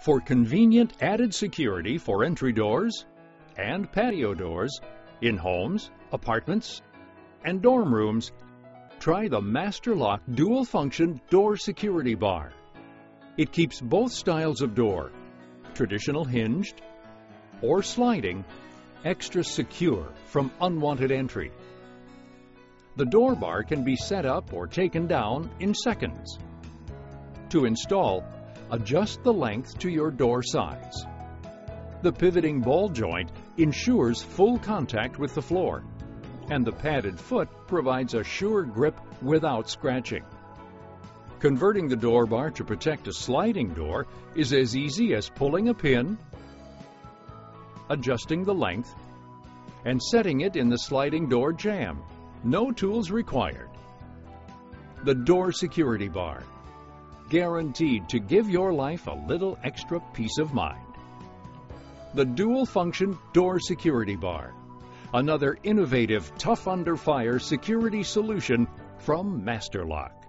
For convenient added security for entry doors and patio doors in homes, apartments, and dorm rooms, try the Master Lock Dual Function Door Security Bar. It keeps both styles of door, traditional hinged or sliding, extra secure from unwanted entry. The door bar can be set up or taken down in seconds. To install, adjust the length to your door size. The pivoting ball joint ensures full contact with the floor, and the padded foot provides a sure grip without scratching. Converting the door bar to protect a sliding door is as easy as pulling a pin, adjusting the length, and setting it in the sliding door jamb. No tools required. The Door Security Bar, guaranteed to give your life a little extra peace of mind. The Dual Function Door Security Bar, another innovative, tough under fire security solution from Master Lock.